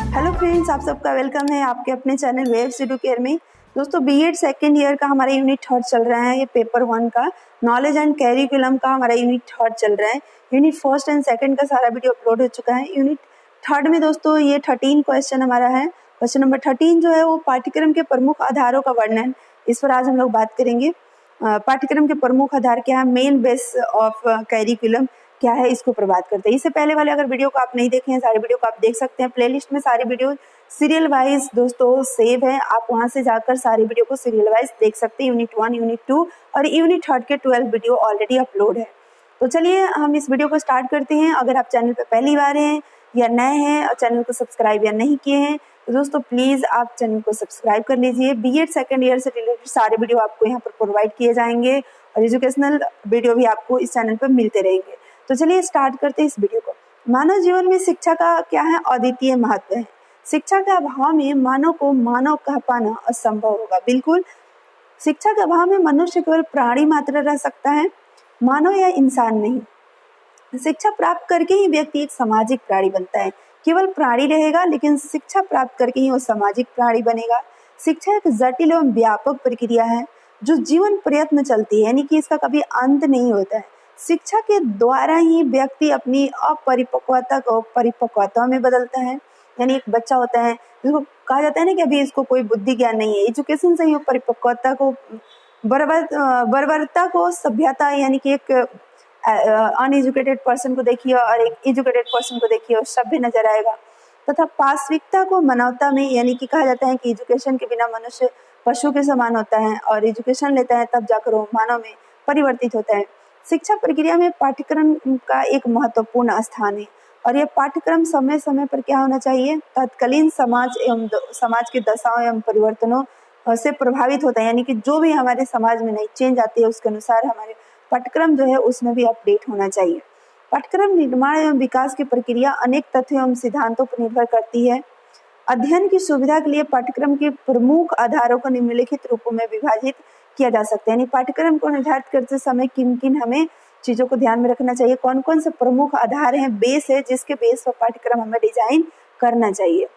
Hello friends, आप सबका welcome है आपके अपने चैनल वेव्स एडुकेयर में। दोस्तों, बीएड सेकेंड ईयर का हमारा यूनिट थर्ड चल रहा है। ये पेपर 1 का नॉलेज एंड कैरिकुलम का हमारा यूनिट थर्ड चल रहा है। यूनिट फर्स्ट एंड सेकंड का सारा वीडियो अपलोड हो चुका है। यूनिट थर्ड में दोस्तों ये 13 क्वेश्चन हमारा है। क्वेश्चन नंबर 13 जो है वो पाठ्यक्रम के प्रमुख आधारों का वर्णन, इस पर आज हम लोग बात करेंगे। पाठ्यक्रम के प्रमुख आधार क्या है, मेन बेस ऑफ कैरिकुलम क्या है, इसको प्रभावित करते हैं। इससे पहले वाले अगर वीडियो को आप नहीं देखे हैं, सारे वीडियो को आप देख सकते हैं। प्लेलिस्ट में सारी वीडियो सीरियल वाइज दोस्तों सेव है, आप वहां से जाकर सारी वीडियो को सीरियल वाइज देख सकते हैं। यूनिट 1, यूनिट 2 और यूनिट थर्ड के 12 वीडियो ऑलरेडी अपलोड है। तो चलिए हम इस वीडियो को स्टार्ट करते हैं। अगर आप चैनल पर पहली बार हैं या नए हैं और चैनल को सब्सक्राइब या नहीं किए हैं तो दोस्तों प्लीज आप चैनल को सब्सक्राइब कर लीजिए। बीएड सेकेंड ईयर से रिलेटेड सारे वीडियो आपको यहाँ पर प्रोवाइड किए जाएंगे और एजुकेशनल वीडियो भी आपको इस चैनल पर मिलते रहेंगे। तो चलिए स्टार्ट करते हैं इस वीडियो को। मानव जीवन में शिक्षा का क्या है, अद्वितीय महत्व है। शिक्षा के अभाव में मानव को मानव कह पाना असंभव होगा। बिल्कुल, शिक्षा के अभाव में मनुष्य केवल प्राणी मात्र रह सकता है, मानव या इंसान नहीं। शिक्षा प्राप्त करके ही व्यक्ति एक सामाजिक प्राणी बनता है। केवल प्राणी रहेगा लेकिन शिक्षा प्राप्त करके ही वो सामाजिक प्राणी बनेगा। शिक्षा एक जटिल एवं व्यापक प्रक्रिया है जो जीवन प्रयत्न चलती है, यानी कि इसका कभी अंत नहीं होता है। शिक्षा के द्वारा ही व्यक्ति अपनी अपरिपक्वता को परिपक्वता में बदलता है। यानी एक बच्चा होता है जिसको कहा जाता है ना कि अभी इसको कोई बुद्धि ज्ञान नहीं है, एजुकेशन से ही वो परिपक्वता को बर्बरता को सभ्यता, यानी कि एक अनएजुकेटेड पर्सन को देखिए और एक एजुकेटेड पर्सन को देखिए और सभ्य नजर आएगा। तथा पाश्विकता को मानवता में, यानी कि कहा जाता है कि एजुकेशन के बिना मनुष्य पशु के समान होता है और एजुकेशन लेता है तब जाकर वो मानव में परिवर्तित होता है। शिक्षा प्रक्रिया में पाठ्यक्रम का एक महत्वपूर्ण स्थान है और यह पाठ्यक्रम समय समय पर क्या होना चाहिए, तत्कालीन समाज एवं समाज की दशाओं एवं परिवर्तनों से प्रभावित होता है। यानी कि जो भी हमारे समाज में नई चेंज आती है उसके अनुसार हमारे पाठ्यक्रम जो है उसमें भी अपडेट होना चाहिए। पाठ्यक्रम निर्माण एवं विकास की प्रक्रिया अनेक तथ्यों एवं सिद्धांतों पर निर्भर करती है। अध्ययन की सुविधा के लिए पाठ्यक्रम के प्रमुख आधारों को निम्नलिखित रूपों में विभाजित किया जा सकता है। यानी पाठ्यक्रम को निर्धारित करते समय किन किन हमें चीजों को ध्यान में रखना चाहिए, कौन कौन से प्रमुख आधार हैं, बेस है जिसके बेस पर पाठ्यक्रम हमें डिजाइन करना चाहिए।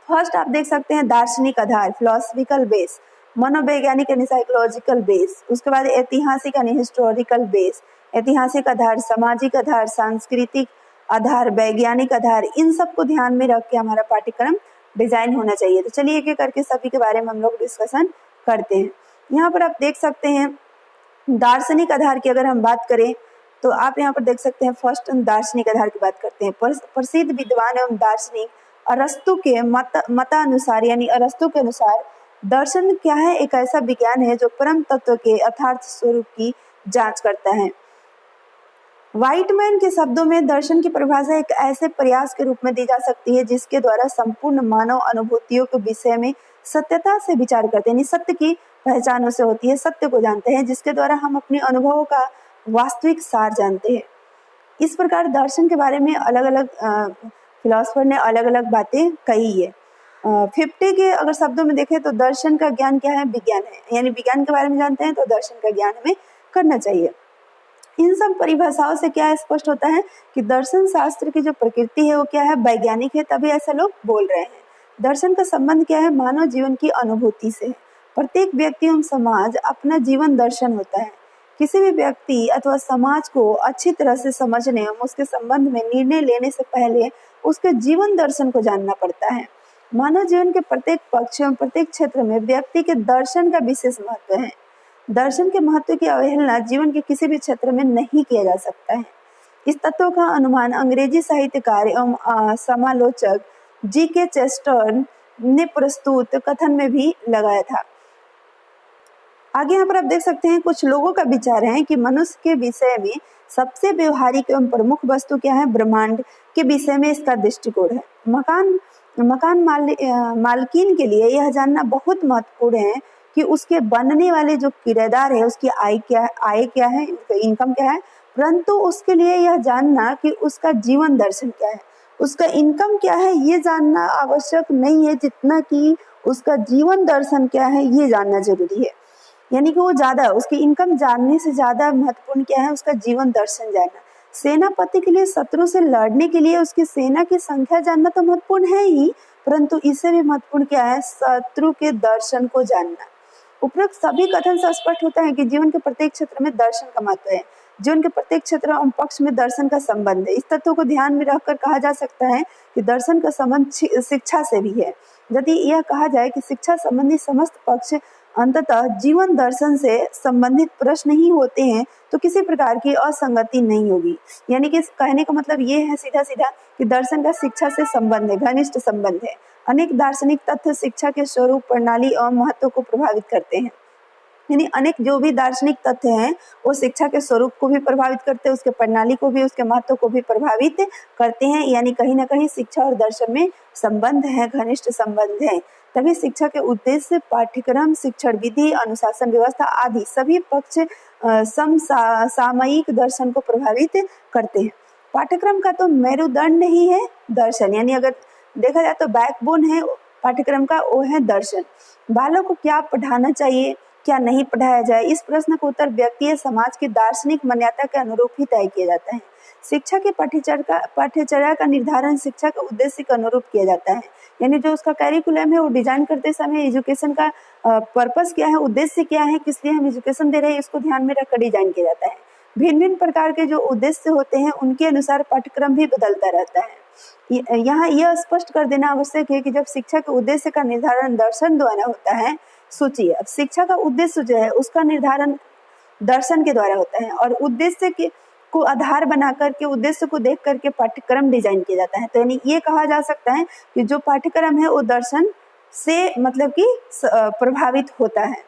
फर्स्ट आप देख सकते हैं दार्शनिक आधार, फिलोसफिकल बेस, मनोवैज्ञानिक यानी साइकोलॉजिकल बेस। उसके बाद ऐतिहासिक यानी हिस्टोरिकल बेस, ऐतिहासिक आधार, सामाजिक आधार, सांस्कृतिक आधार, वैज्ञानिक आधार, इन सबको ध्यान में रख के हमारा पाठ्यक्रम डिजाइन होना चाहिए। तो चलिए एक एक करके सभी के बारे में हम लोग डिस्कशन करते हैं। यहाँ पर आप देख सकते हैं दार्शनिक आधार की अगर हम बात करें तो आप यहाँ पर देख सकते हैं फर्स्ट दार्शनिक आधार की बात करते हैं। प्रसिद्ध विद्वान एवं दार्शनिक अरस्तु के मतानुसार, यानी अरस्तु के अनुसार दर्शन क्या है, एक ऐसा विज्ञान है जो परम तत्व के यथार्थ स्वरूप की जांच करता है। व्हाइटमैन के शब्दों में दर्शन की परिभाषा एक ऐसे प्रयास के रूप में दी जा सकती है जिसके द्वारा संपूर्ण मानव अनुभूतियों के विषय में सत्यता से विचार करते हैं। सत्य की पहचान उसे होती है, सत्य को जानते हैं जिसके द्वारा हम अपने अनुभवों का वास्तविक सार जानते हैं। इस प्रकार दर्शन के बारे में अलग अलग फिलोसफर ने अलग अलग बातें कही है। 50 के अगर शब्दों में देखें तो दर्शन का ज्ञान क्या है, विज्ञान है। यानी विज्ञान के बारे में जानते हैं तो दर्शन का ज्ञान हमें करना चाहिए। इन सब परिभाषाओं से क्या स्पष्ट होता है कि दर्शन शास्त्र की जो प्रकृति है वो क्या है, वैज्ञानिक है, तभी ऐसा लोग बोल रहे हैं। दर्शन का संबंध क्या है, मानव जीवन की अनुभूति से। प्रत्येक व्यक्ति एवं समाज अपना जीवन दर्शन होता है। किसी भी व्यक्ति अथवा समाज को अच्छी तरह से समझने एवं उसके संबंध में निर्णय लेने से पहले उसके जीवन दर्शन को जानना पड़ता है। मानव जीवन के प्रत्येक पक्ष एवं प्रत्येक क्षेत्र में व्यक्ति के दर्शन का विशेष महत्व है। दर्शन के महत्व की अवहेलना जीवन के किसी भी क्षेत्र में नहीं किया जा सकता है। इस तत्व का अनुमान अंग्रेजी साहित्यकार एवं समालोचक जी.के. चेस्टर्न ने प्रस्तुत कथन में भी लगाया था। आगे यहाँ पर आप देख सकते हैं कुछ लोगों का विचार है कि मनुष्य के विषय में सबसे व्यवहारिक एवं प्रमुख वस्तु क्या है, ब्रह्मांड के विषय में इसका दृष्टिकोण है। मकान मालकिन के लिए यह जानना बहुत महत्वपूर्ण है कि उसके बनने वाले जो किराएदार है उसकी आय क्या है, इनकम क्या है, परंतु उसके लिए यह जानना कि उसका जीवन दर्शन क्या है, उसका इनकम क्या है, ये जानना आवश्यक नहीं है जितना कि उसका जीवन दर्शन क्या है ये जानना जरूरी है। यानी कि वो ज्यादा, उसकी इनकम जानने से ज्यादा महत्वपूर्ण क्या है, उसका जीवन दर्शन जानना। सेनापति के लिए शत्रु से लड़ने के लिए उसकी सेना की संख्या जानना तो महत्वपूर्ण है ही, परंतु इससे भी महत्वपूर्ण क्या है, शत्रु के दर्शन को जानना। उपरोक्त सभी कथन से स्पष्ट होता है कि जीवन के प्रत्येक क्षेत्र में दर्शन का महत्व है। जीवन के प्रत्येक क्षेत्र एवं पक्ष में दर्शन का संबंध है। इस तथ्य को ध्यान में रखकर कहा जा सकता है कि दर्शन का संबंध शिक्षा से भी है। यदि यह कहा जाए कि शिक्षा संबंधी समस्त पक्ष अंततः जीवन दर्शन से संबंधित प्रश्न ही होते हैं, तो किसी प्रकार की असंगति नहीं होगी। यानी कि कहने का मतलब ये है सीधा सीधा कि दर्शन का शिक्षा से संबंध है, घनिष्ठ संबंध है। अनेक दार्शनिक तथ्य शिक्षा के स्वरूप, प्रणाली और महत्व को प्रभावित करते हैं। यानी अनेक जो भी दार्शनिक तथ्य हैं वो शिक्षा के स्वरूप को भी प्रभावित करते हैं, उसके प्रणाली को भी, उसके महत्व को भी प्रभावित करते हैं। यानी कहीं ना कहीं शिक्षा और दर्शन में संबंध है, घनिष्ठ संबंध है। तभी शिक्षा के उद्देश्य, पाठ्यक्रम, शिक्षण विधि, अनुशासन व्यवस्था आदि सभी पक्ष समसामयिक दर्शन को प्रभावित करते हैं। पाठ्यक्रम का तो मेरुदंड ही है दर्शन, यानी अगर देखा जाए तो बैकबोन है पाठ्यक्रम का, वो है दर्शन। बालों को क्या पढ़ाना चाहिए, क्या नहीं पढ़ाया जाए, इस प्रश्न का उत्तर व्यक्ति या समाज की दार्शनिक मान्यता के अनुरूप ही तय किया जाता है। शिक्षा के पाठ्यचर्या का निर्धारण शिक्षा के उद्देश्य के अनुरूप किया जाता है। यानी जो उसका कैरिकुलम है वो डिजाइन करते समय एजुकेशन का पर्पस क्या है, उद्देश्य क्या है, किस लिए हम एजुकेशन दे रहे हैं, इसको ध्यान में रखकर डिजाइन किया जाता है। भिन्न भिन्न प्रकार के जो उद्देश्य होते हैं उनके अनुसार पाठ्यक्रम भी बदलता रहता है। यहाँ यह स्पष्ट कर देना आवश्यक है कि जब शिक्षा के उद्देश्य का निर्धारण दर्शन द्वारा होता है, सोचिए अब शिक्षा का उद्देश्य जो है उसका निर्धारण दर्शन के द्वारा होता है और उद्देश्य के को आधार बना करके, उद्देश्य को देख करके पाठ्यक्रम डिजाइन किया जाता है। तो यानी ये कहा जा सकता है कि जो पाठ्यक्रम है वो दर्शन से मतलब कि प्रभावित होता है।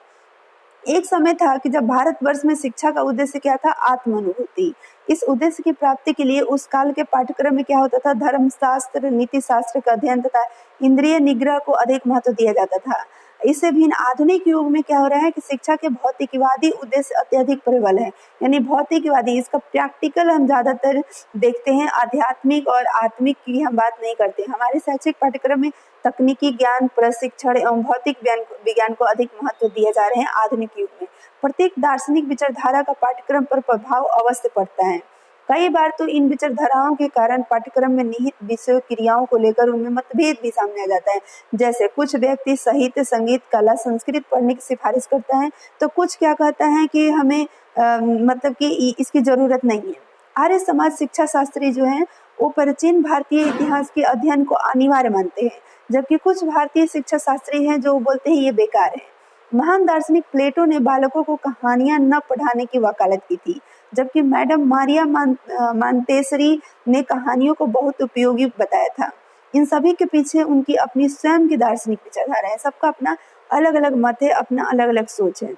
एक समय था कि जब भारतवर्ष में शिक्षा का उद्देश्य क्या था, आत्मानुभूति। इस उद्देश्य की प्राप्ति के लिए उस काल के पाठ्यक्रम में क्या होता था, धर्मशास्त्र, नीति शास्त्र का अध्ययन तथा इंद्रिय निग्रह को अधिक महत्व दिया जाता था। इससे भिन्न आधुनिक युग में क्या हो रहा है कि शिक्षा के भौतिकवादी उद्देश्य अत्यधिक प्रबल है। यानी भौतिकवादी, इसका प्रैक्टिकल हम ज्यादातर देखते हैं, आध्यात्मिक और आत्मिक की हम बात नहीं करते। हमारे शैक्षिक पाठ्यक्रम में तकनीकी ज्ञान, प्रशिक्षण एवं भौतिक विज्ञान को अधिक महत्व दिए जा रहे हैं आधुनिक युग में। प्रत्येक दार्शनिक विचारधारा का पाठ्यक्रम पर प्रभाव अवश्य पड़ता है। कई बार तो इन विचारधाराओं के कारण पाठ्यक्रम में निहित विषयों, क्रियाओं को लेकर उनमें मतभेद भी सामने आ जाता है। जैसे कुछ व्यक्ति साहित्य, संगीत, कला, संस्कृत पढ़ने की सिफारिश करता है, तो कुछ क्या कहता है कि हमें मतलब कि इसकी जरूरत नहीं है। आर्य समाज शिक्षा शास्त्री जो है वो प्राचीन भारतीय इतिहास के अध्ययन को अनिवार्य मानते हैं, जबकि कुछ भारतीय शिक्षा शास्त्री हैं जो बोलते हैं ये बेकार है। महान दार्शनिक प्लेटो ने बालकों को कहानियां न पढ़ाने की वकालत की थी, जबकि मैडम मारिया मांटेसरी ने कहानियों को बहुत उपयोगी बताया था। इन सभी के पीछे उनकी अपनी स्वयं की दार्शनिक विचारधारा है। सबका अपना अलग अलग मत है, अपना अलग अलग सोच है।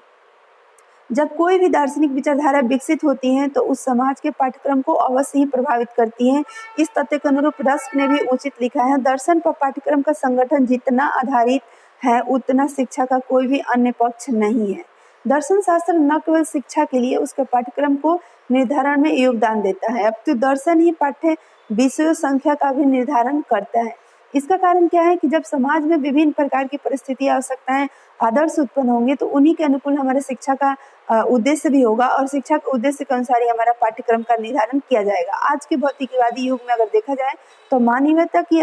जब कोई भी दार्शनिक विचारधारा विकसित होती है तो उस समाज के पाठ्यक्रम को अवश्य ही प्रभावित करती है। इस तथ्य के अनुरूप रस्क ने भी उचित लिखा है, दर्शन पर पाठ्यक्रम का संगठन जितना आधारित है उतना शिक्षा का कोई भी अन्य पक्ष नहीं है। दर्शन शास्त्र न केवल शिक्षा के लिए उसके पाठ्यक्रम को निर्धारण में योगदान देता है, अब तो दर्शन ही पाठ्य विषयों संख्या का भी निर्धारण करता है। इसका कारण क्या है कि जब समाज में विभिन्न प्रकार की परिस्थितियां, आवश्यकताएं, आदर्श उत्पन्न होंगे तो उन्हीं के अनुकूल हमारे शिक्षा का उद्देश्य भी होगा और शिक्षा के उद्देश्य के अनुसार ही हमारा पाठ्यक्रम का निर्धारण किया जाएगा। आज के भौतिकवादी युग में अगर देखा जाए तो मानवीयता की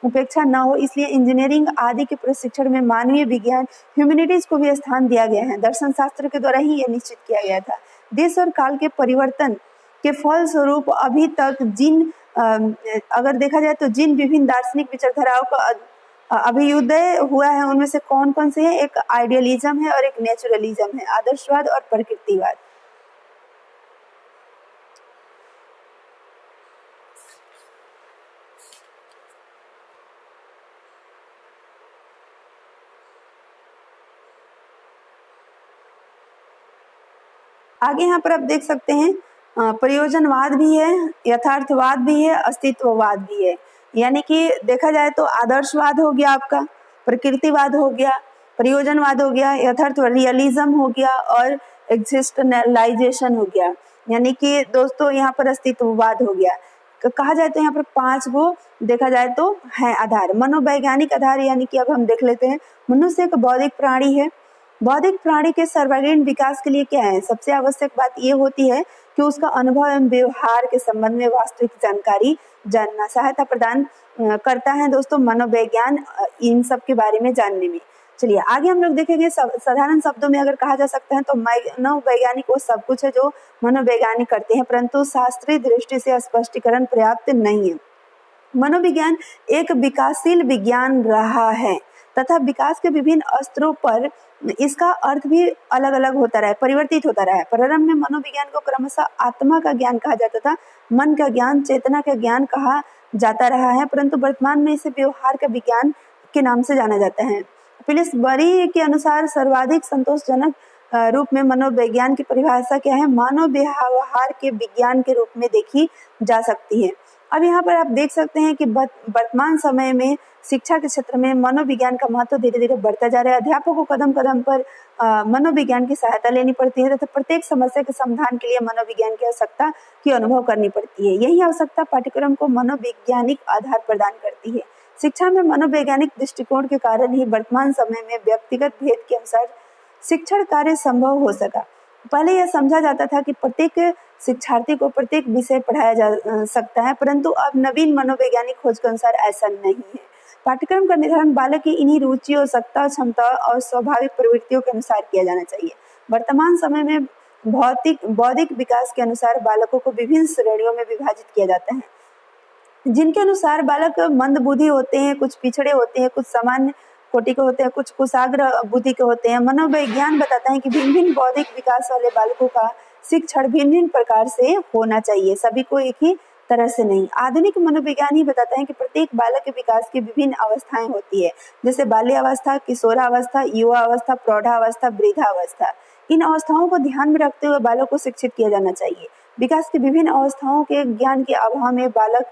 उपेक्षा न हो, इसलिए इंजीनियरिंग आदि के प्रशिक्षण में मानवीय विज्ञान, ह्यूमैनिटीज को भी स्थान दिया गया है। दर्शन शास्त्र के द्वारा ही यह निश्चित किया गया था। देश और काल के परिवर्तन के फल स्वरूप अभी तक अगर देखा जाए तो जिन विभिन्न दार्शनिक विचारधाराओं का अभ्युदय हुआ है उनमें से कौन कौन से हैं, एक आइडियलिज्म है और एक नेचुरलिज्म है, आदर्शवाद और प्रकृतिवाद। आगे यहाँ पर आप देख सकते हैं प्रयोजनवाद भी है, यथार्थवाद भी है, अस्तित्ववाद भी है। यानी कि देखा जाए तो आदर्शवाद हो गया आपका, प्रकृतिवाद हो गया, प्रयोजनवाद हो गया, यथार्थ रियलिज्म हो गया और एक्जिस्टेंशनलाइजेशन हो गया। यानी कि दोस्तों यहाँ पर अस्तित्ववाद हो गया। कहा जाए तो यहाँ पर 5 गो देखा जाए तो है आधार। मनोवैज्ञानिक आधार, यानी कि अब हम देख लेते हैं, मनुष्य एक बौद्धिक प्राणी है, बौद्धिक प्राणी के सर्वांगीण विकास के लिए क्या है? सबसे आवश्यक बात ये होती है कि उसका अनुभव एवं व्यवहार के संबंध में वास्तविक जानकारी जानना सहायता प्रदान करता है दोस्तों मनोविज्ञान इन सब के बारे में जानने में। चलिए आगे हम लोग देखेंगे। साधारण शब्दों में अगर कहा जा सकता है तो मनोवैज्ञानिक वो सब कुछ है जो मनोवैज्ञानिक करते हैं, परंतु शास्त्रीय दृष्टि से स्पष्टीकरण पर्याप्त नहीं है। मनोविज्ञान एक विकासशील विज्ञान रहा है तथा विकास के विभिन्न स्तरों पर इसका अर्थ भी अलग अलग होता रहा है, परिवर्तित होता रहा है। प्रारंभ में मनोविज्ञान को क्रमशः आत्मा का ज्ञान कहा जाता था, मन का ज्ञान, चेतना का ज्ञान कहा जाता रहा है, परंतु वर्तमान में इसे व्यवहार का विज्ञान के नाम से जाना जाता है। पिलिसबरी के अनुसार सर्वाधिक संतोषजनक रूप में मनोविज्ञान की परिभाषा क्या है? मानव व्यवहार के विज्ञान के रूप में देखी जा सकती है। अब यहाँ पर आप देख सकते हैं कि वर्तमान समय में शिक्षा के क्षेत्र में मनोविज्ञान का महत्व धीरे धीरे बढ़ता जा रहा है। अध्यापकों को कदम कदम पर मनोविज्ञान की सहायता लेनी पड़ती है तथा प्रत्येक समस्या के समाधान के लिए मनोविज्ञान की आवश्यकता की अनुभव करनी पड़ती है। यही आवश्यकता पाठ्यक्रम को मनोवैज्ञानिक आधार प्रदान करती है। शिक्षा में मनोवैज्ञानिक दृष्टिकोण के कारण ही वर्तमान समय में व्यक्तिगत भेद के अनुसार शिक्षण कार्य संभव हो सका। पहले यह समझा जाता था कि प्रत्येक शिक्षार्थी को प्रत्येक विषय पढ़ाया जा सकता है, परंतु अब नवीन मनोवैज्ञानिक खोज के अनुसार ऐसा नहीं है। पाठ्यक्रम का निर्धारण बालक की इन्हीं रुचियों, आवश्यकता, क्षमता और स्वाभाविक प्रवृत्तियों के अनुसार किया जाना चाहिए। वर्तमान समय में बौद्धिक विकास के अनुसार बालकों को विभिन्न श्रेणियों में विभाजित किया जाता है, जिनके अनुसार बालक मंदबुद्धि होते हैं, कुछ पिछड़े होते हैं, कुछ सामान्य कोटि के होते हैं, कुछ कुशाग्र बुद्धि के होते हैं। मनोविज्ञान बताता है कि भिन्न भिन्न बौद्धिक विकास वाले बालकों का शिक्षण भिन्न भिन्न प्रकार से होना चाहिए, सभी को एक ही तरह से नहीं। आधुनिक मनोविज्ञान ही बताता है कि प्रत्येक बालक के विकास की विभिन्न अवस्थाएं होती है, जैसे बाल्यावस्था, किशोरावस्था, युवावस्था, प्रौढ़ावस्था, वृद्धावस्था। इन अवस्थाओं को ध्यान में रखते हुए बालक को शिक्षित किया जाना चाहिए। विकास की विभिन्न अवस्थाओं के ज्ञान के अभाव में बालक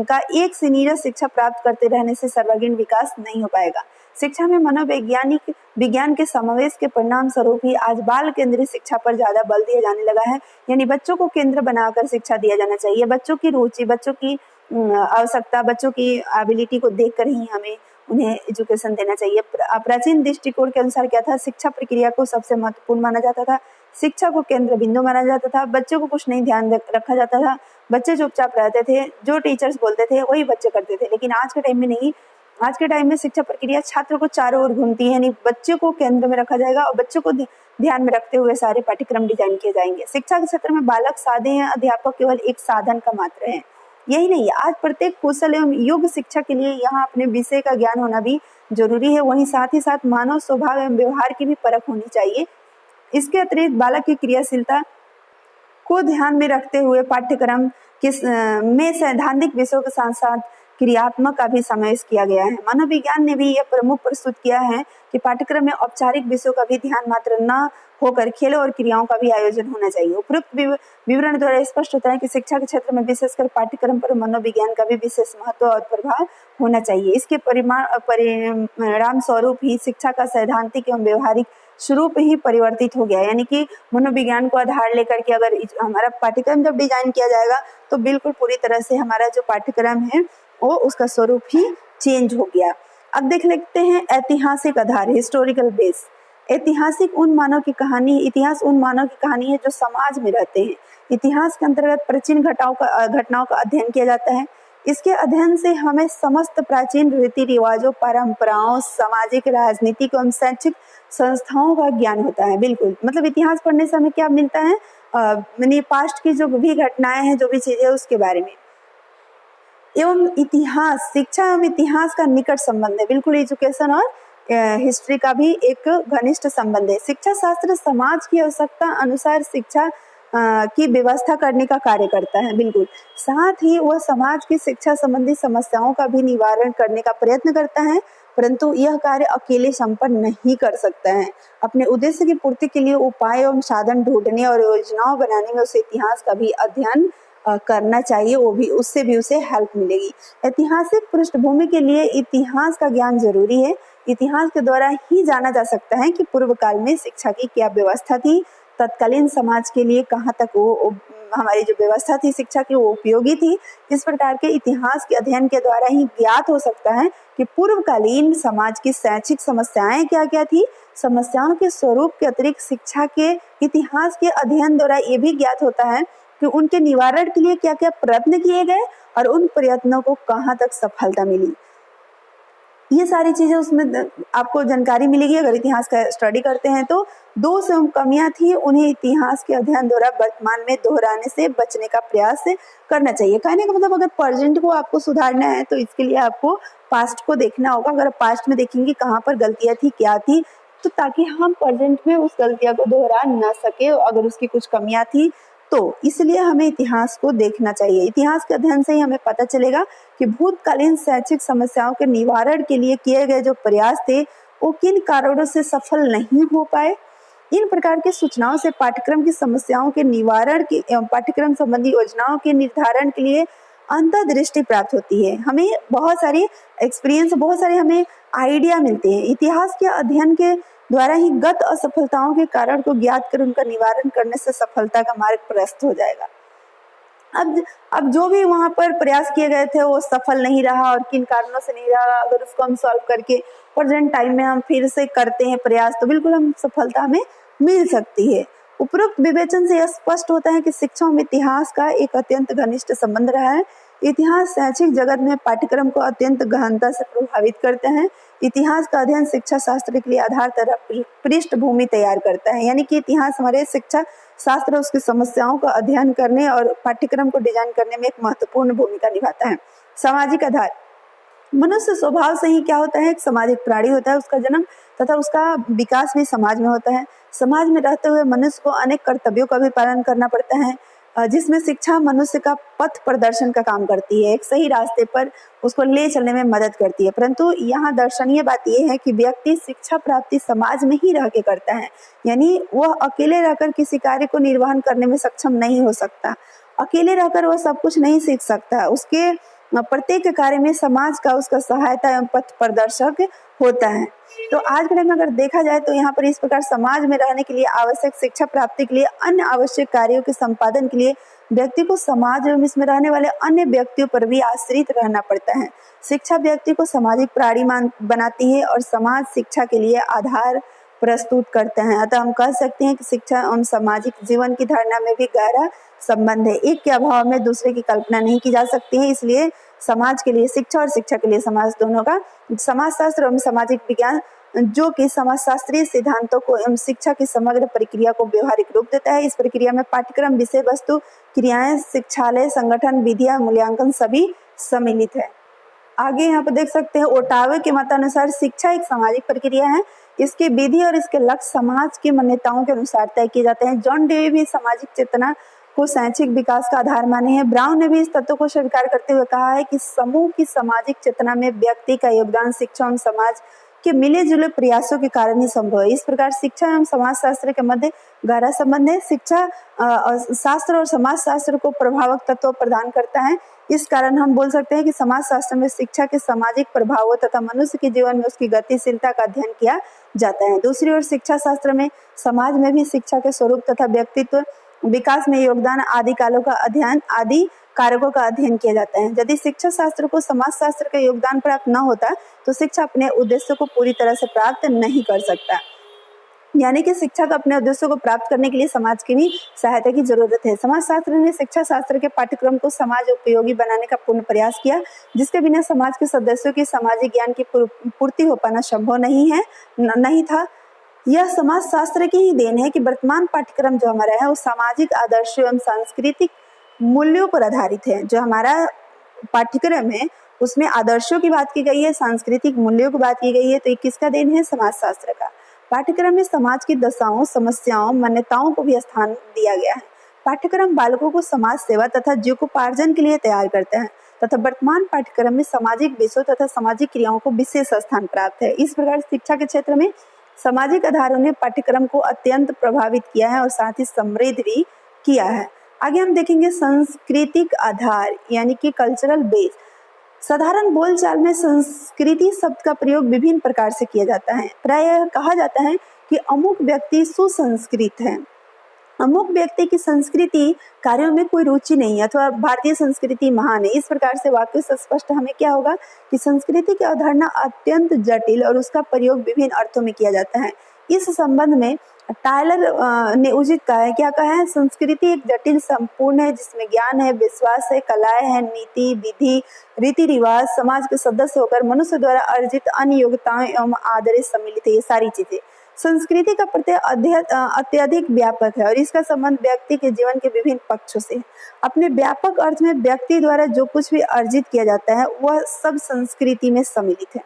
का एक से नीरस शिक्षा प्राप्त करते रहने से सर्वांगीण विकास नहीं हो पाएगा। शिक्षा में मनोवैज्ञानिक विज्ञान के समावेश के परिणाम स्वरूप ही आज बाल केंद्रीय शिक्षा पर ज्यादा बल दिया जाने लगा है। यानी बच्चों को केंद्र बनाकर शिक्षा दिया जाना चाहिए। बच्चों की रुचि, बच्चों की आवश्यकता, बच्चों की एबिलिटी को देखकर ही हमें उन्हें एजुकेशन देना चाहिए। प्राचीन दृष्टिकोण के अनुसार क्या था? शिक्षा प्रक्रिया को सबसे महत्वपूर्ण माना जाता था, शिक्षा को केंद्र बिंदु माना जाता था, बच्चों को कुछ नहीं ध्यान रखा जाता था, बच्चे चुपचाप रहते थे, जो टीचर्स बोलते थे वही बच्चे करते थे। लेकिन आज के टाइम में नहीं, आज के टाइम में शिक्षा प्रक्रिया छात्र को चारों ओर घूमती है, यानी बच्चों को केंद्र में रखा जाएगा और बच्चों को ध्यान में रखते हुए सारे पाठ्यक्रम डिजाइन किए जाएंगे। शिक्षा के क्षेत्र में बालक सादे हैं, अध्यापक केवल एक साधन का मात्र है। यही नहीं, आज प्रत्येक कुशल एवं योग्य शिक्षा के लिए यहाँ अपने विषय का ज्ञान होना भी जरूरी है। वहीं साथ ही साथ मानव स्वभाव एवं व्यवहार की भी परख होनी चाहिए। इसके अतिरिक्त बालक की क्रियाशीलता को ध्यान में रखते हुए पाठ्यक्रम में सैद्धांतिक विषयों के साथ साथ क्रियात्मक का भी समावेश किया गया है। मनोविज्ञान ने भी यह प्रमुख प्रस्तुत किया है कि पाठ्यक्रम में औपचारिक विषयों का भी ध्यान मात्र न होकर खेलों और क्रियाओं का भी आयोजन होना चाहिए। उपयुक्त विवरण द्वारा स्पष्ट होता है कि शिक्षा के क्षेत्र में विशेषकर पाठ्यक्रम पर मनोविज्ञान का भी विशेष महत्व और प्रभाव होना चाहिए। इसके परिणाम स्वरूप ही शिक्षा का सैद्धांतिक एवं व्यवहारिक स्वरूप ही परिवर्तित हो गया। यानी कि मनोविज्ञान को आधार लेकर के अगर हमारा पाठ्यक्रम जब डिजाइन किया जाएगा तो बिल्कुल पूरी तरह से हमारा जो पाठ्यक्रम है वो उसका स्वरूप ही चेंज हो गया। अब देख लेते हैं ऐतिहासिक आधार, हिस्टोरिकल बेस। इतिहास उन मानव की कहानी है जो समाज में रहते हैं। इतिहास के अंतर्गत प्राचीन घटनाओं का अध्ययन किया जाता है। इसके अध्ययन से हमें समस्त प्राचीन रीति रिवाजों, परंपराओं, सामाजिक, राजनीतिक एवं शैक्षिक संस्थाओं का ज्ञान होता है। बिल्कुल, मतलब इतिहास पढ़ने से हमें क्या मिलता है? पास्ट की जो भी घटनाएं हैं, जो भी चीजें, उसके बारे में। एवं इतिहास, शिक्षा एवं इतिहास का निकट संबंध है। बिल्कुल, एजुकेशन और हिस्ट्री का भी एक घनिष्ठ संबंध है। शिक्षा शास्त्र समाज की आवश्यकता अनुसार शिक्षा की व्यवस्था करने का कार्य करता है। बिल्कुल, साथ ही वह समाज की शिक्षा संबंधी समस्याओं का भी निवारण करने का प्रयत्न करता है, परंतु यह कार्य अकेले संपन्न नहीं कर सकता है। अपने उद्देश्य की पूर्ति के लिए उपाय एवं साधन ढूंढने और योजनाओं बनाने में उसे इतिहास का भी अध्ययन करना चाहिए, वो भी उससे भी उसे हेल्प मिलेगी। ऐतिहासिक पृष्ठभूमि के लिए इतिहास का ज्ञान जरूरी है। इतिहास के द्वारा ही जाना जा सकता है कि पूर्व काल में शिक्षा की क्या व्यवस्था थी, तत्कालीन समाज के लिए कहाँ तक वो हमारी जो व्यवस्था थी शिक्षा की वो उपयोगी थी। इस प्रकार के इतिहास के अध्ययन के द्वारा ही ज्ञात हो सकता है कि पूर्वकालीन समाज की शैक्षिक समस्याएं क्या क्या थी। समस्याओं के स्वरूप के अतिरिक्त शिक्षा के इतिहास के अध्ययन द्वारा ये भी ज्ञात होता है कि उनके निवारण के लिए क्या क्या प्रयत्न किए गए और उन प्रयत्नों को कहाँ तक सफलता मिली। ये सारी चीजें उसमें आपको जानकारी मिलेगी अगर इतिहास का स्टडी करते हैं। तो दो से कमियां थी, उन्हें इतिहास के अध्ययन द्वारा वर्तमान में दोहराने से बचने का प्रयास करना चाहिए। कहने का मतलब अगर प्रेजेंट को आपको सुधारना है तो इसके लिए आपको पास्ट को देखना होगा। अगर पास्ट में देखेंगे कहाँ पर गलतियां थी क्या थी, तो ताकि हम प्रेजेंट में उस गलतियां को दोहरा ना सके अगर उसकी कुछ कमियां थी तो इसलिए हमें इतिहास को देखना चाहिए। इतिहास के अध्ययन से ही हमें पता चलेगा कि भूतकालीन शैक्षिक समस्याओं के निवारण के लिए किए गए जो प्रयास थे वो किन कारणों से सफल नहीं हो पाए। इन प्रकार की सूचनाओं से पाठ्यक्रम की समस्याओं के निवारण के एवं पाठ्यक्रम संबंधी योजनाओं के निर्धारण के लिए अंतर्दृष्टि प्राप्त होती है। हमें बहुत सारी एक्सपीरियंस, बहुत सारे हमें आइडिया मिलते हैं। इतिहास के अध्ययन के द्वारा ही गत असफलताओं के कारण को ज्ञात कर उनका निवारण करने से सफलता का मार्ग प्रशस्त हो जाएगा। अब जो भी वहां पर प्रयास किए गए थे वो सफल नहीं रहा और किन कारणों से नहीं रहा, अगर उसको हम सॉल्व करके प्रेजेंट टाइम में हम फिर से करते हैं प्रयास तो बिल्कुल हम सफलता हमें मिल सकती है। उपरोक्त विवेचन से यह स्पष्ट होता है कि शिक्षा में इतिहास का एक अत्यंत घनिष्ठ संबंध रहा है। इतिहास शैक्षिक जगत में पाठ्यक्रम को अत्यंत गहनता से प्रभावित करते हैं। इतिहास का अध्ययन शिक्षा शास्त्र के लिए आधार तरह पृष्ठभूमि तैयार करता है, यानी कि इतिहास हमारे शिक्षा शास्त्र उसकी समस्याओं का अध्ययन करने और पाठ्यक्रम को डिजाइन करने में एक महत्वपूर्ण भूमिका निभाता है। सामाजिक आधार, मनुष्य स्वभाव से ही क्या होता है, एक सामाजिक प्राणी होता है। उसका जन्म तथा उसका विकास भी समाज में होता है। समाज में रहते हुए मनुष्य को अनेक कर्तव्यों का भी पालन करना पड़ता है, जिसमें शिक्षा मनुष्य का पथ प्रदर्शन का काम करती है, एक सही रास्ते पर उसको ले चलने में मदद करती है। परंतु यहाँ दर्शनीय बात यह है कि व्यक्ति शिक्षा प्राप्ति समाज में ही रह के करता है, यानी वह अकेले रहकर किसी कार्य को निर्वहन करने में सक्षम नहीं हो सकता। अकेले रहकर वह सब कुछ नहीं सीख सकता। उसके प्रत्येक कार्य में समाज का उसका सहायता एवं पथ प्रदर्शक होता है। तो आज के टाइम में अगर देखा जाए तो यहाँ पर इस प्रकार समाज में रहने के लिए आवश्यक शिक्षा प्राप्ति के लिए अन्य आवश्यक कार्यों के संपादन के लिए व्यक्ति को समाज एवं इसमें रहने वाले अन्य व्यक्तियों पर भी आश्रित रहना पड़ता है। शिक्षा व्यक्ति को सामाजिक प्राणी बनाती है और समाज शिक्षा के लिए आधार प्रस्तुत करते हैं। अतः हम कह सकते हैं कि शिक्षा एवं सामाजिक जीवन की धारणा में भी गहरा संबंध है। एक के अभाव में दूसरे की कल्पना नहीं की जा सकती है। इसलिए समाज के लिए शिक्षा और शिक्षा के लिए समाज, दोनों का समाजशास्त्र एवं सामाजिक विज्ञान जो कि समाजशास्त्रीय सिद्धांतों को एवं शिक्षा की समग्र प्रक्रिया को व्यवहारिक रूप देता है। इस प्रक्रिया में पाठ्यक्रम, विषय वस्तु, क्रियाएं, शिक्षालय, संगठन, विधियां, मूल्यांकन सभी सम्मिलित है। आगे यहाँ पर देख सकते हैं ओटावे के मतानुसार शिक्षा एक सामाजिक प्रक्रिया है। इसकी विधि और इसके लक्ष्य समाज की मान्यताओं के अनुसार तय किए जाते हैं। जॉन डेवी भी सामाजिक चेतना को शैक्षिक विकास का आधार माने हैं। ब्राउन ने भी इस तत्व को स्वीकार करते हुए कहा है कि समूह की सामाजिक चेतना में व्यक्ति का योगदान शिक्षा एवं समाज के मिले जुले प्रयासों के कारण ही संभव है। इस प्रकार शिक्षा एवं समाज शास्त्र के मध्य गहरा संबंध है। शिक्षा शास्त्र और समाज शास्त्र को प्रभावक तत्व प्रदान करता है। इस कारण हम बोल सकते हैं कि समाज शास्त्र में शिक्षा के सामाजिक प्रभावों तथा मनुष्य के जीवन में उसकी गतिशीलता का अध्ययन किया जाता है। दूसरी ओर शिक्षा शास्त्र में समाज में भी शिक्षा के स्वरूप तथा व्यक्तित्व विकास में योगदान आदि कालों का अध्ययन, आदि कारकों का अध्ययन किया जाता है। यदि शिक्षा शास्त्र को समाज शास्त्र का योगदान प्राप्त न होता तो शिक्षा अपने उद्देश्य को पूरी तरह से प्राप्त नहीं कर सकता। यानी कि शिक्षा को अपने उद्देश्यों को प्राप्त करने के लिए समाज की भी सहायता की जरूरत है। समाज शास्त्र ने शिक्षा शास्त्र के पाठ्यक्रम को समाज उपयोगी बनाने का पूर्ण प्रयास किया, जिसके बिना समाज के सदस्यों की सामाजिक ज्ञान की पूर्ति हो पाना संभव नहीं था। यह समाज शास्त्र की ही देन है कि वर्तमान पाठ्यक्रम जो हमारा है वो सामाजिक आदर्शों एवं सांस्कृतिक मूल्यों पर आधारित है। जो हमारा पाठ्यक्रम है उसमें आदर्शों की बात की गई है, सांस्कृतिक मूल्यों की बात की गई है। तो ये किसका देन है? समाज शास्त्र का। पाठ्यक्रम में समाज की दशाओं, समस्याओं, मान्यताओं को भी स्थान दिया गया है। पाठ्यक्रम बालकों को समाज सेवा तथा जीविकोपार्जन के लिए तैयार करते हैं तथा वर्तमान पाठ्यक्रम में सामाजिक विषयों तथा सामाजिक क्रियाओं को विशेष स्थान प्राप्त है। इस प्रकार शिक्षा के क्षेत्र में सामाजिक आधारों ने पाठ्यक्रम को अत्यंत प्रभावित किया है और साथ ही समृद्ध भी किया है। आगे हम देखेंगे सांस्कृतिक आधार यानी कि कल्चरल बेस। साधारण बोलचाल में संस्कृति शब्द का प्रयोग विभिन्न प्रकार से किया जाता है। प्रायः कहा जाता है कि अमुक व्यक्ति सुसंस्कृत है। अमुक व्यक्ति की संस्कृति कार्यों में कोई रुचि नहीं है अथवा भारतीय संस्कृति महान है। इस प्रकार से वाक्य से स्पष्ट हमें क्या होगा कि संस्कृति की अवधारणा अत्यंत जटिल और उसका प्रयोग विभिन्न अर्थों में किया जाता है। इस संबंध में टायलर ने उचित कहा है, क्या कहा है, संस्कृति एक जटिल संपूर्ण है जिसमें ज्ञान है, विश्वास है, कलाएं है, नीति, विधि, रीति रिवाज, समाज के सदस्य होकर मनुष्य द्वारा अर्जित अन्य योग्यताएं एवं आदर्श सम्मिलित है। ये सारी चीजें संस्कृति का प्रत्यय अत्यधिक व्यापक है और इसका संबंध व्यक्ति के जीवन के विभिन्न पक्षों से है। अपने व्यापक अर्थ में व्यक्ति द्वारा जो कुछ भी अर्जित किया जाता है वह सब संस्कृति में सम्मिलित है।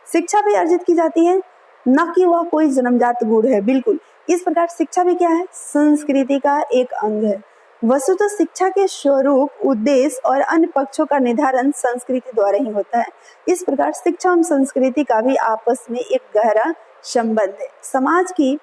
शिक्षा भी अर्जित की जाती है, न कि वह कोई जन्मजात गुण है। बिल्कुल इस प्रकार शिक्षा भी क्या है, संस्कृति का एक अंग है। वस्तुतः शिक्षा के स्वरूप, उद्देश्य और अन्य पक्षों का निर्धारण संस्कृति द्वारा ही होता है। इस प्रकार शिक्षा और संस्कृति का भी आपस में एक गहरा संबंध है। समाज की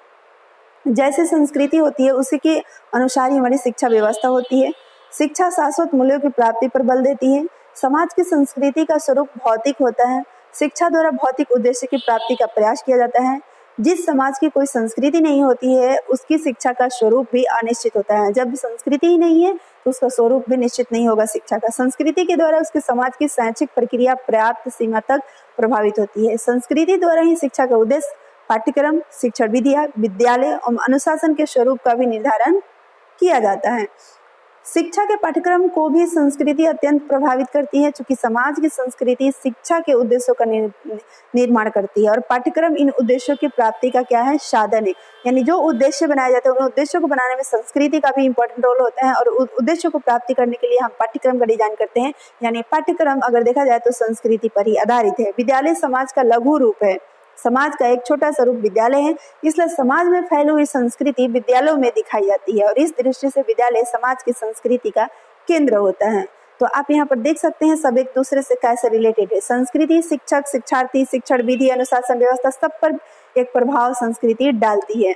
जैसे संस्कृति होती है उसी के अनुसार ही हमारी शिक्षा व्यवस्था होती है। शिक्षा शाश्वत मूल्यों की प्राप्ति पर बल देती है। समाज की संस्कृति का स्वरूप भौतिक होता है। शिक्षा द्वारा भौतिक उद्देश्य की प्राप्ति का प्रयास किया जाता है। जिस समाज की कोई संस्कृति नहीं होती है उसकी शिक्षा का स्वरूप भी अनिश्चित होता है। जब संस्कृति ही नहीं है तो उसका स्वरूप भी निश्चित नहीं होगा शिक्षा का। संस्कृति के द्वारा उसके समाज की शैक्षिक प्रक्रिया पर्याप्त सीमा तक प्रभावित होती है। संस्कृति द्वारा ही शिक्षा का उद्देश्य, पाठ्यक्रम, शिक्षण विधियां, विद्यालय और अनुशासन के स्वरूप का भी निर्धारण किया जाता है। शिक्षा के पाठ्यक्रम को भी संस्कृति अत्यंत प्रभावित करती है, चूंकि समाज की संस्कृति शिक्षा के उद्देश्यों का निर्माण करती है और पाठ्यक्रम इन उद्देश्यों की प्राप्ति का क्या है, साधन है। यानी जो उद्देश्य बनाए जाते हैं उन उद्देश्यों को बनाने में संस्कृति का भी इंपॉर्टेंट रोल होता है और उद्देश्यों को प्राप्ति करने के लिए हम पाठ्यक्रम का डिजाइन करते हैं। यानी पाठ्यक्रम अगर देखा जाए तो संस्कृति पर ही आधारित है। विद्यालय समाज का लघु रूप है। समाज का एक छोटा सा रूप विद्यालय है, इसलिए समाज में फैली हुई संस्कृति विद्यालयों में दिखाई जाती है और इस दृष्टि से विद्यालय समाज की संस्कृति का केंद्र होता है। तो आप यहाँ पर देख सकते हैं सब एक दूसरे से कैसे रिलेटेड है। संस्कृति शिक्षक, शिक्षार्थी, शिक्षण विधि, अनुशासन व्यवस्था सब पर एक प्रभाव संस्कृति डालती है।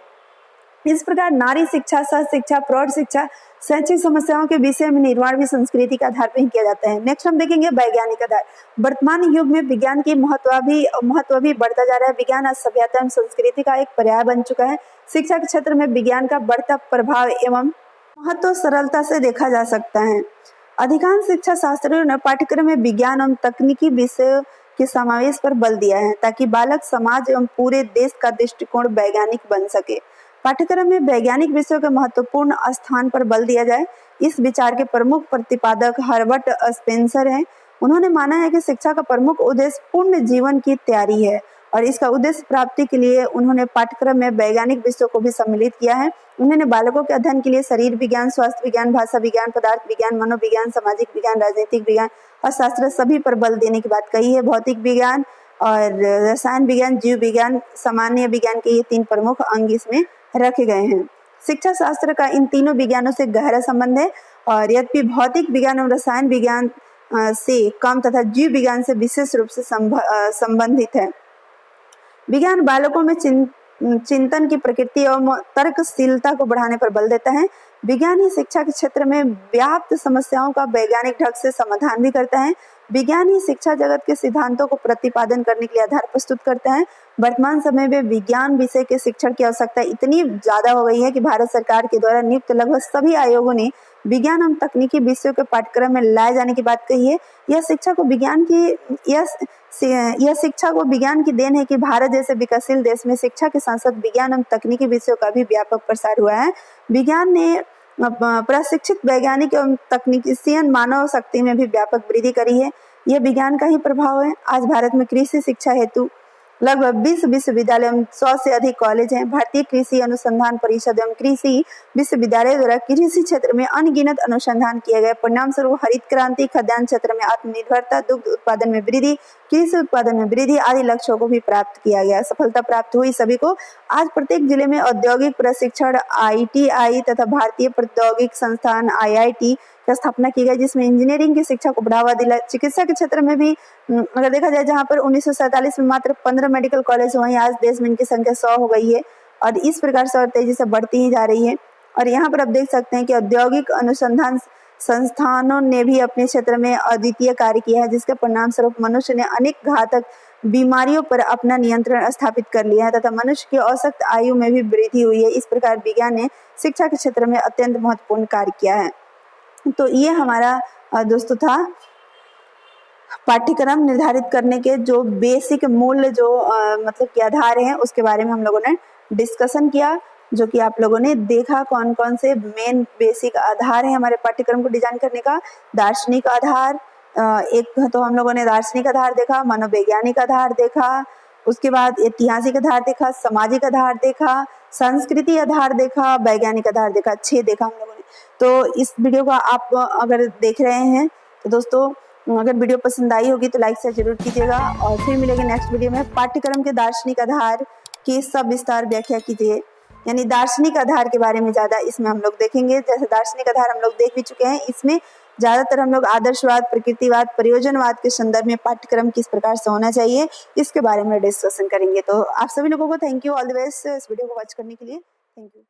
इस प्रकार नारी शिक्षा, सह शिक्षा, प्रौढ़ शिक्षा, शैक्षिक समस्याओं के विषय में निर्माण भी संस्कृति के आधार पर ही किया जाता है। नेक्स्ट हम देखेंगे वैज्ञानिक आधार। वर्तमान युग में विज्ञान की महत्व भी बढ़ता जा रहा है। विज्ञान आज सभ्यता एवं संस्कृति का एक पर्याय बन चुका है। शिक्षा के क्षेत्र में विज्ञान का बढ़ता प्रभाव एवं महत्व सरलता से देखा जा सकता है। अधिकांश शिक्षा शास्त्रियों ने पाठ्यक्रम में विज्ञान एवं तकनीकी विषयों के समावेश पर बल दिया है ताकि बालक, समाज एवं पूरे देश का दृष्टिकोण वैज्ञानिक बन सके। पाठ्यक्रम में वैज्ञानिक विषयों के महत्वपूर्ण स्थान पर बल दिया जाए। इस विचार के प्रमुख प्रतिपादक हर्बर्ट स्पेंसर हैं। उन्होंने माना है कि शिक्षा का प्रमुख उद्देश्य पूर्ण जीवन की तैयारी है और इसका उद्देश्य प्राप्ति के लिए उन्होंने पाठ्यक्रम में वैज्ञानिक विषयों को भी सम्मिलित किया है। उन्होंने बालकों के अध्ययन के लिए शरीर विज्ञान, स्वास्थ्य विज्ञान, भाषा विज्ञान, पदार्थ विज्ञान, मनोविज्ञान, सामाजिक विज्ञान, राजनीतिक विज्ञान और शास्त्र सभी पर बल देने की बात कही है। भौतिक विज्ञान और रसायन विज्ञान, जीव विज्ञान, सामान्य विज्ञान के ये 3 प्रमुख अंग इसमें रखे गए हैं। शिक्षा शास्त्र का इन तीनों विज्ञानों से गहरा संबंध है और यद्यपि भौतिक विज्ञान और रसायन विज्ञान से कम तथा जीव विज्ञान से विशेष रूप से संबंधित है। विज्ञान बालकों में चिंतन की प्रकृति एवं तर्कशीलता को बढ़ाने पर बल देता है। विज्ञान ही शिक्षा के क्षेत्र में व्याप्त समस्याओं का वैज्ञानिक ढंग से समाधान भी करता है। विज्ञान ही शिक्षा जगत के सिद्धांतों को प्रतिपादन करने के लिए आधार प्रस्तुत करता है। वर्तमान समय में विज्ञान विषय के शिक्षण की आवश्यकता इतनी ज्यादा हो गई है कि भारत सरकार के द्वारा नियुक्त लगभग सभी आयोगों ने विज्ञान एवं तकनीकी विषयों के पाठ्यक्रम में लाए जाने की बात कही है। यह शिक्षा को विज्ञान की देन है कि भारत जैसे विकासशील देश में शिक्षा के साथ साथ विज्ञान एवं तकनीकी विषयों का भी व्यापक प्रसार हुआ है। विज्ञान ने प्रशिक्षित वैज्ञानिक एवं तकनीशियन मानव शक्ति में भी व्यापक वृद्धि करी है। यह विज्ञान का ही प्रभाव है। आज भारत में कृषि शिक्षा हेतु लगभग 20 विश्वविद्यालय एवं 100 से अधिक कॉलेज हैं। भारतीय कृषि अनुसंधान परिषद एवं कृषि विश्वविद्यालय द्वारा कृषि क्षेत्र में अनगिनत अनुसंधान किए गए। परिणाम स्वरूप हरित क्रांति, खाद्यान्न क्षेत्र में आत्मनिर्भरता, दुग्ध उत्पादन में वृद्धि, कृषि उत्पादन में वृद्धि आदि लक्ष्यों को भी प्राप्त किया गया। सफलता प्राप्त हुई सभी को। आज प्रत्येक जिले में औद्योगिक प्रशिक्षण ITI तथा भारतीय प्रौद्योगिक संस्थान IIT की स्थापना की गई, जिसमें इंजीनियरिंग की शिक्षा को बढ़ावा दिला। चिकित्सा के क्षेत्र में भी अगर देखा जाए, जहां पर 1947 में मात्र 15 मेडिकल कॉलेज, वहीं आज देश में इनकी संख्या 100 हो गई है और इस प्रकार से और तेजी से बढ़ती ही जा रही है। और यहाँ पर आप देख सकते हैं कि औद्योगिक अनुसंधान संस्थानों ने भी अपने क्षेत्र में अद्वितीय कार्य किया है, जिसके परिणाम स्वरूप मनुष्य ने अनेक घातक बीमारियों पर अपना नियंत्रण स्थापित कर लिया है तथा मनुष्य की औसत आयु में भी वृद्धि हुई है। इस प्रकार विज्ञान ने शिक्षा के क्षेत्र में अत्यंत महत्वपूर्ण कार्य किया है। तो ये हमारा दोस्तों था पाठ्यक्रम निर्धारित करने के जो बेसिक मूल्य जो मतलब के आधार हैं उसके बारे में हम लोगों ने डिस्कशन किया, जो कि आप लोगों ने देखा कौन कौन से मेन बेसिक आधार है हमारे पाठ्यक्रम को डिजाइन करने का। दार्शनिक आधार, एक तो हम लोगों ने दार्शनिक आधार देखा, मनोवैज्ञानिक आधार देखा, उसके बाद ऐतिहासिक आधार देखा, सामाजिक आधार देखा, संस्कृति आधार देखा, वैज्ञानिक आधार देखा, 6 देखा हम लोगों ने। तो इस वीडियो को आप अगर देख रहे हैं तो दोस्तों अगर वीडियो पसंद आई होगी तो लाइक शेयर जरूर कीजिएगा और फिर मिलेंगे नेक्स्ट वीडियो में। पाठ्यक्रम के दार्शनिक आधार की सविस्तार व्याख्या कीजिए, यानी दार्शनिक आधार के बारे में ज़्यादा इसमें हम लोग देखेंगे। जैसे दार्शनिक आधार हम लोग देख भी चुके हैं, इसमें ज़्यादातर हम लोग आदर्शवाद, प्रकृतिवाद, प्रयोजनवाद के संदर्भ में पाठ्यक्रम किस प्रकार से होना चाहिए इसके बारे में डिस्कशन करेंगे। तो आप सभी लोगों को thank you, all the best इस वीडियो को वॉच करने के लिए। Thank you.